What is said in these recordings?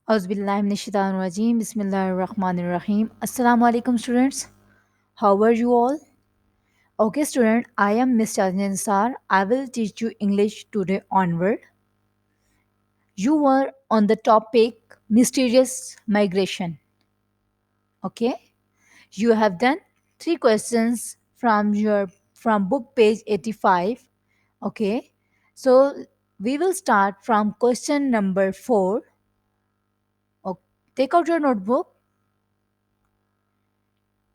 Auzubillahiminashaitanirrajim. Bismillahirrahmanirrahim. Assalamu alaikum students. How are you all? Okay student, I am Miss Chadni Ansar. I will teach you English today onward. You were on the topic mysterious migration. Okay? You have done three questions from book page 85. Okay? So we will start from question number 4. Okay. Take out your notebook,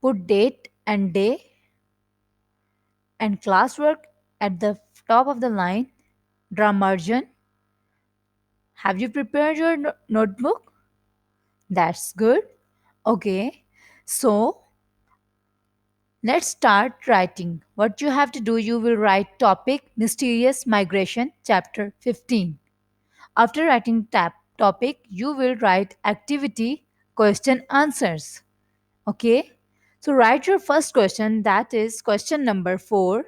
put date and day and classwork at the top of the line, draw margin. Have you prepared your notebook? That's good. Okay, so let's start writing. What you have to do, you will write topic mysterious migration, chapter 15. After writing topic, you will write activity question answers. Okay, so write your first question, that is question number 4.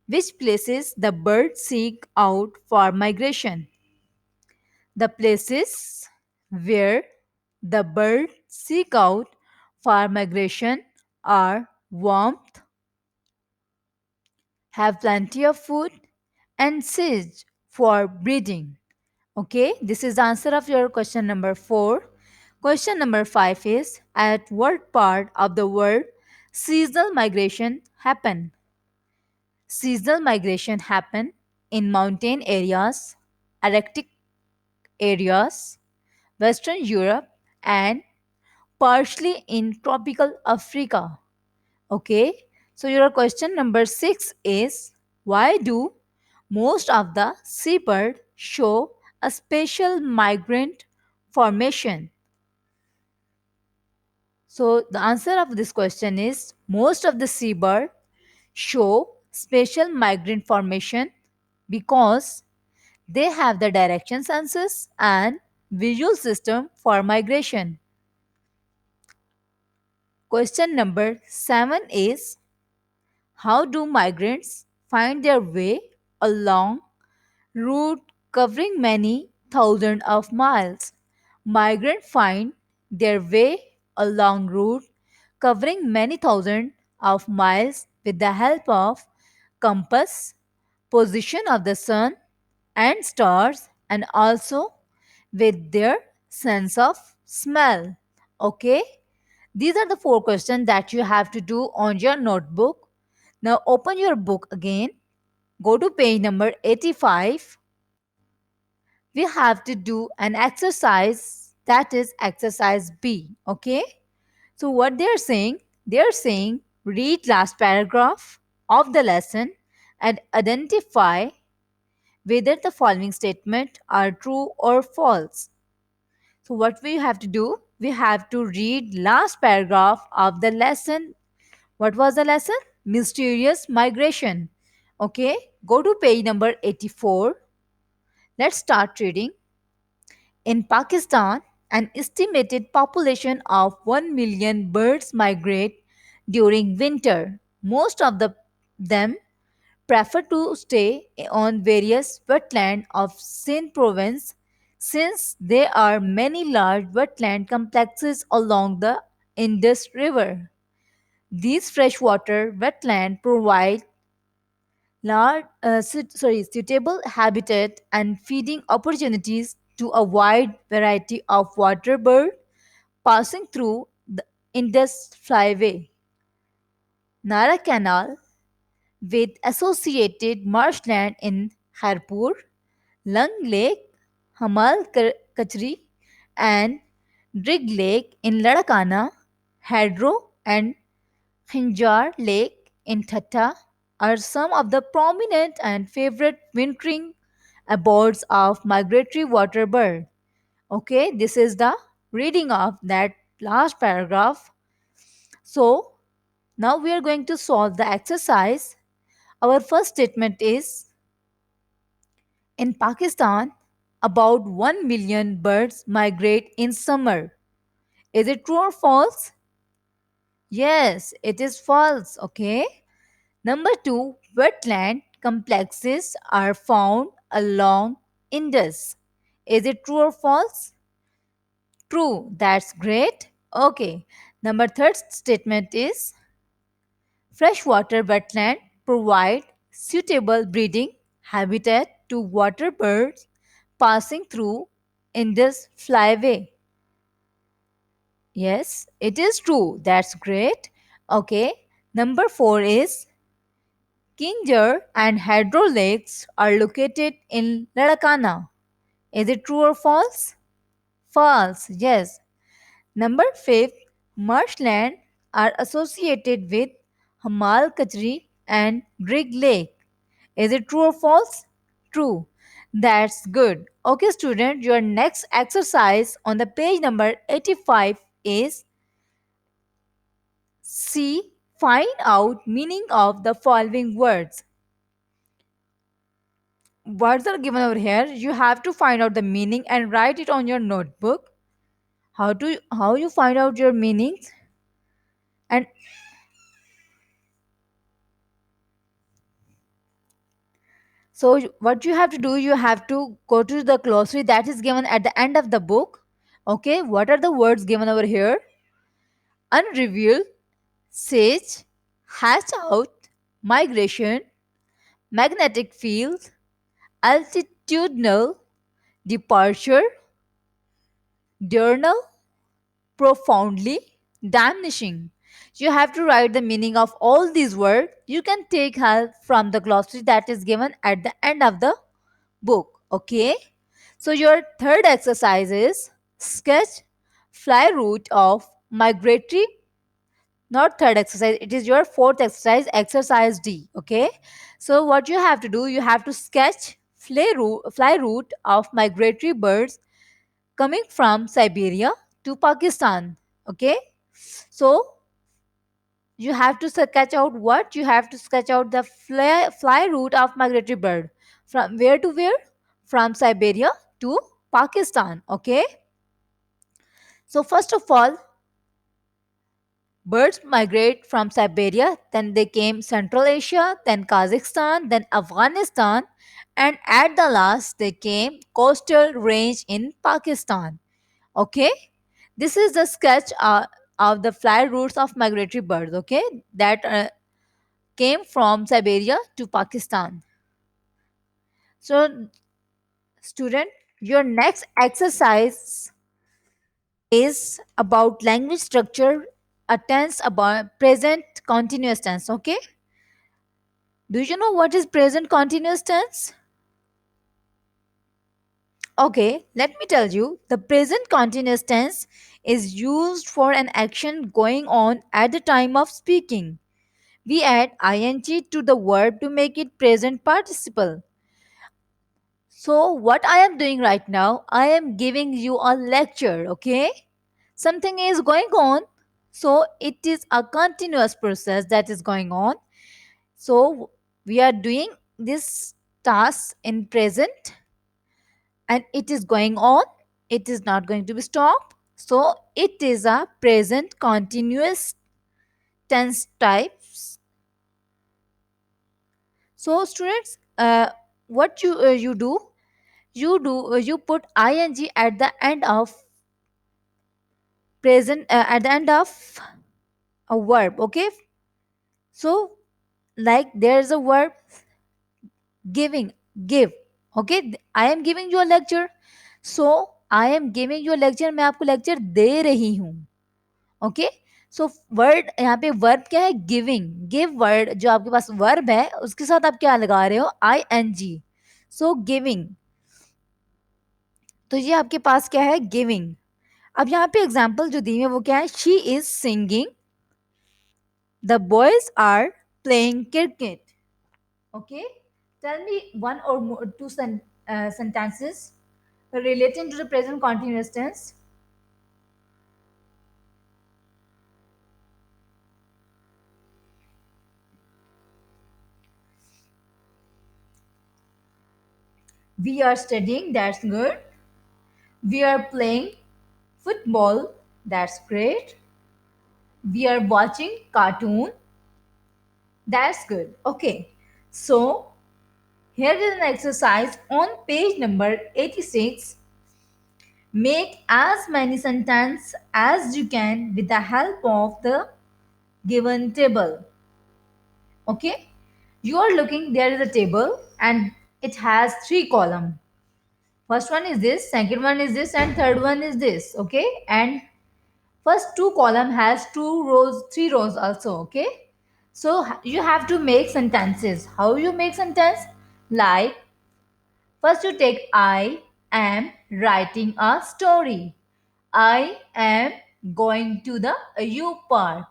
Which places the birds seek out for migration? The places where the birds seek out for migration are warmth, have plenty of food, and siege for breeding. Okay, this is the answer of your question number 4. Question number 5 is, at what part of the world seasonal migration happen? Seasonal migration happen in mountain areas, Arctic areas, Western Europe, and partially in tropical Africa. Okay, so your question number 6 is, why do most of the seabird show a special migrant formation? So the answer of this question is, most of the seabird show special migrant formation because they have the direction senses and visual system for migration. Question number 7 is, how do migrants find their way along route covering many thousands of miles? Migrants find their way along route covering many thousands of miles with the help of compass, position of the sun and stars, and also with their sense of smell. Okay, these are the 4 questions that you have to do on your notebook. Now open your book again, go to page number 85. We have to do an exercise, that is exercise B. Okay, so what they are saying read last paragraph of the lesson and identify whether the following statement are true or false. So what we have to do, we have to read last paragraph of the lesson. What was the lesson? Mysterious migration. Okay, go to page number 84. Let's start reading. In Pakistan, an estimated population of 1 million birds migrate during winter. Most of them prefer to stay on various wetlands of Sindh province since there are many large wetland complexes along the Indus River. These freshwater wetlands provide suitable habitat and feeding opportunities to a wide variety of water birds passing through the Indus Flyway. Nara Canal, with associated marshland in Kharpur, Lung Lake, Hamal Kachri, and Drig Lake in Ladakana, Hadro, and Khinjar Lake in Thatta are some of the prominent and favorite wintering abodes of migratory water bird. Okay, this is the reading of that last paragraph. So, now we are going to solve the exercise. Our first statement is, in Pakistan, about 1 million birds migrate in summer. Is it true or false? Yes, it is false. Okay. Number 2, wetland complexes are found along Indus. Is it true or false? True, that's great. Okay, number third statement is freshwater wetland provide suitable breeding habitat to water birds passing through in this flyway. Yes, it is true. That's great. Okay, number four is Kinger and Hydro lakes are located in Ladakana. Is it true or false? False, yes. Number five, marshland are associated with Hamal Kachri and Grig Lake. Is it true or false? True. That's good. Okay, student, your next exercise on the page number 85 is C. Find out meaning of the following words. Words are given over here. You have to find out the meaning and write it on your notebook. How you find out your meanings? And so what you have to do, you have to go to the glossary that is given at the end of the book. Okay, what are the words given over here? Unrevealed, sage, hatch out, migration, magnetic field, altitudinal, departure, diurnal, profoundly, damnishing. You have to write the meaning of all these words. You can take help from the glossary that is given at the end of the book. Okay. So your third exercise is sketch fly route of migratory. Not third exercise, it is your fourth exercise, exercise D. Okay. So what you have to do, you have to sketch fly route of migratory birds coming from Siberia to Pakistan. Okay. So you have to sketch out what? You have to sketch out the fly route of migratory bird. From where to where? From Siberia to Pakistan. Okay. So first of all, birds migrate from Siberia, then they came Central Asia, then Kazakhstan, then Afghanistan, and at the last they came coastal range in Pakistan. Okay, this is the sketch of the fly routes of migratory birds. Okay, that came from Siberia to Pakistan. So, student, your next exercise is about language structure, a tense about present continuous tense. Okay, do you know what is present continuous tense? Okay, let me tell you. The present continuous tense is used for an action going on at the time of speaking. We add ing to the verb to make it present participle. So, what I am doing right now, I am giving you a lecture, okay? Something is going on, so it is a continuous process that is going on. So, we are doing this task in present and it is going on, it is not going to be stopped. So, it is a present continuous tense types. So, students, what you do, you put ing at the end of present at the end of a verb. Okay, so like there's a verb giving, give. Okay, I am giving you a lecture, so I am giving you a lecture, मैं आपको lecture दे रही हूँ. Okay, so word यहाँ पे verb क्या है? Giving. Give word जो आपके पास वर्ब है उसके साथ आप क्या लगा रहे हो? I N G. So giving. तो ये आपके पास क्या है? गिविंग. अब यहाँ पे एग्जाम्पल जो दी है वो क्या है? She is singing, the boys are playing cricket. Okay, tell me one or more, two sentences relating to the present continuous tense. We are studying, that's good. We are playing football, that's great. We are watching cartoon, that's good. Okay, so here is an exercise on page number 86. Make as many sentences as you can with the help of the given table. Okay, you are looking, there is a table and it has three columns. First one is this, second one is this, and third one is this. Okay, and first two column has two rows, three rows also. Okay, so you have to make sentences. How you make sentence? Like, first you take, I am writing a story. I am going to the U park.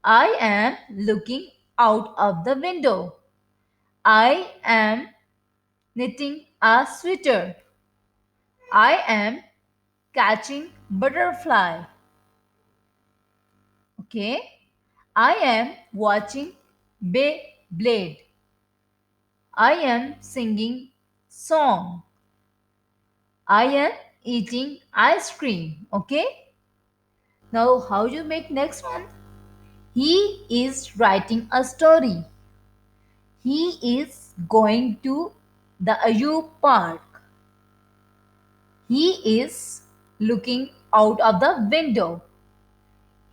I am looking out of the window. I am knitting a sweater. I am catching butterfly. Okay. I am watching Beyblade. I am singing song. I am eating ice cream. Okay. Now how you make next one? He is writing a story. He is going to the Ayu Park. He is looking out of the window.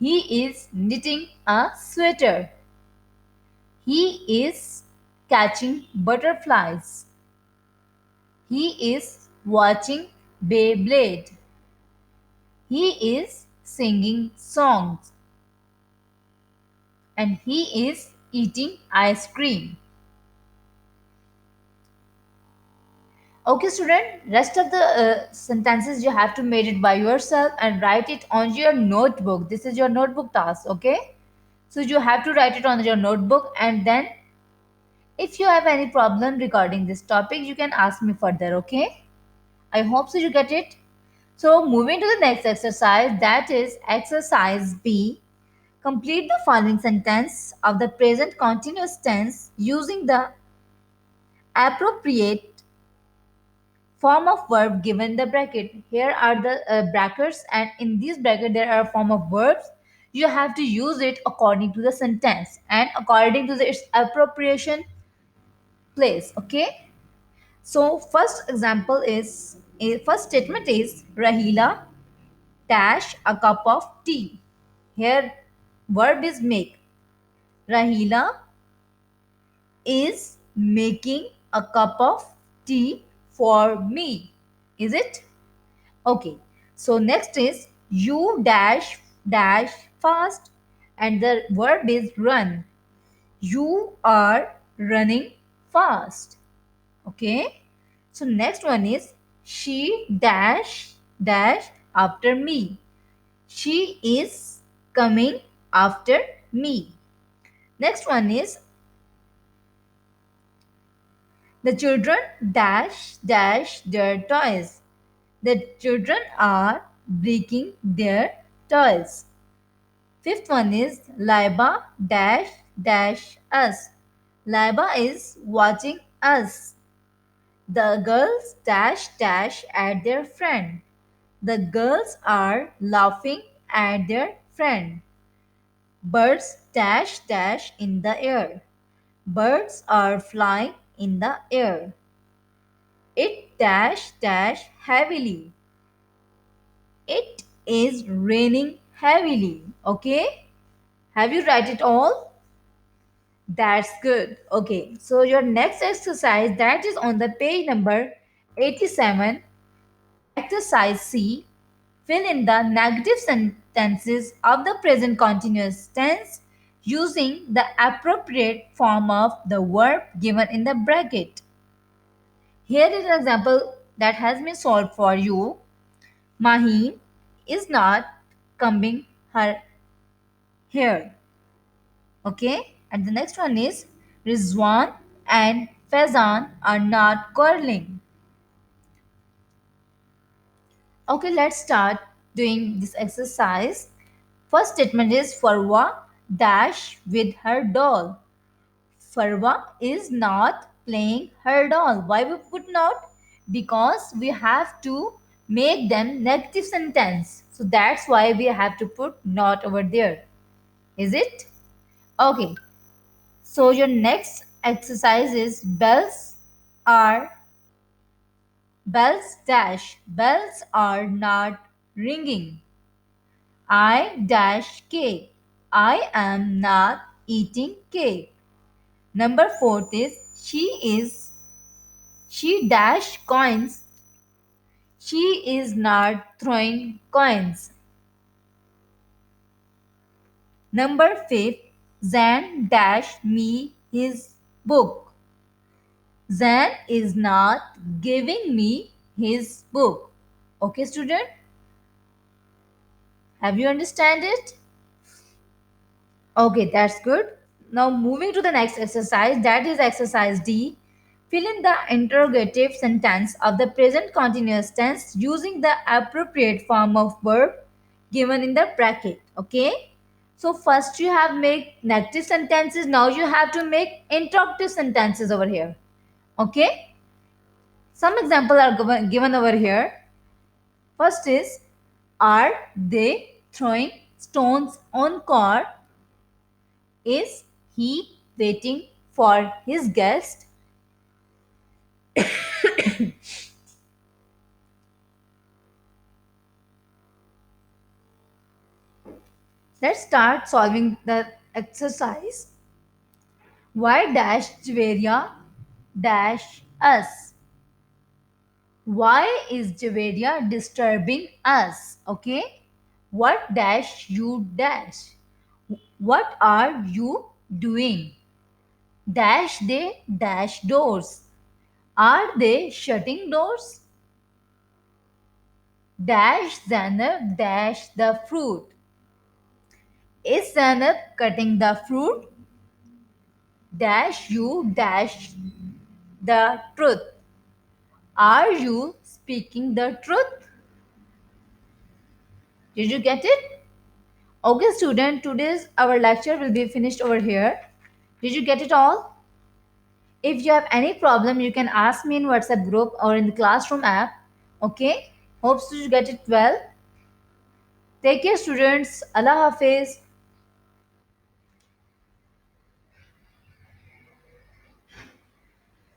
He is knitting a sweater. He is catching butterflies. He is watching Beyblade. He is singing songs. And he is eating ice cream. Okay, student, rest of the sentences you have to make it by yourself and write it on your notebook. This is your notebook task, okay? So you have to write it on your notebook, and then if you have any problem regarding this topic, you can ask me further, okay? I hope so you get it. So moving to the next exercise, that is exercise B. Complete the following sentence of the present continuous tense using the appropriate form of verb given the bracket. Here are the brackets, and in these bracket there are form of verbs. You have to use it according to the sentence and according to its appropriation place. Okay, so first example is, first statement is, Rahila dash a cup of tea. Here verb is make. Rahila is making a cup of tea for me. Is it? Okay. So next is, you dash dash fast, and the verb is run. You are running fast. Okay. So next one is, she dash dash after me. She is coming after me. Next one is, the children dash dash their toys. The children are breaking their toys. Fifth one is, Laiba dash dash us. Laiba is watching us. The girls dash dash at their friend. The girls are laughing at their friend. Birds dash dash in the air. Birds are flying in the air. It dash dash heavily. It is raining heavily. Okay? Have you write it all? That's good. Okay. So your next exercise, that is on the page number 87. Exercise C. Fill in the negative sentences of the present continuous tense using the appropriate form of the verb given in the bracket. Here is an example that has been solved for you. Maheen is not combing her hair. Okay. And the next one is, Rizwan and Faizan are not quarreling. Okay, let's start doing this exercise. First statement is, Farwa dash with her doll. Farwa is not playing her doll. Why we put not? Because we have to make them negative sentence. So that's why we have to put not over there. Is it? Okay. So your next exercise is, bells are Bells dash. Bells are not ringing. I dash cake. I am not eating cake. Number fourth is she dash coins. She is not throwing coins. Number fifth, Zan dash me his book. Zan is not giving me his book. Okay, student, have you understand it? Okay, that's good. Now moving to the next exercise, that is exercise D. Fill in the interrogative sentence of the present continuous tense using the appropriate form of verb given in the bracket. Okay. So first you have make negative sentences. Now you have to make interrogative sentences over here. Okay. Some examples are given over here. First is, are they throwing stones on car? Is he waiting for his guest? Let's start solving the exercise. Why dash Javeria dash us? Why is Javeria disturbing us? Okay. What dash you dash? What are you doing? Dash they dash doors. Are they shutting doors? Dash Zainab dash the fruit. Is Zainab cutting the fruit? Dash you dash the truth. Are you speaking the truth? Did you get it? Okay, student, today's our lecture will be finished over here. Did you get it all? If you have any problem, you can ask me in WhatsApp group or in the classroom app. Okay? Hope you get it well. Take care, students. Allah Hafiz.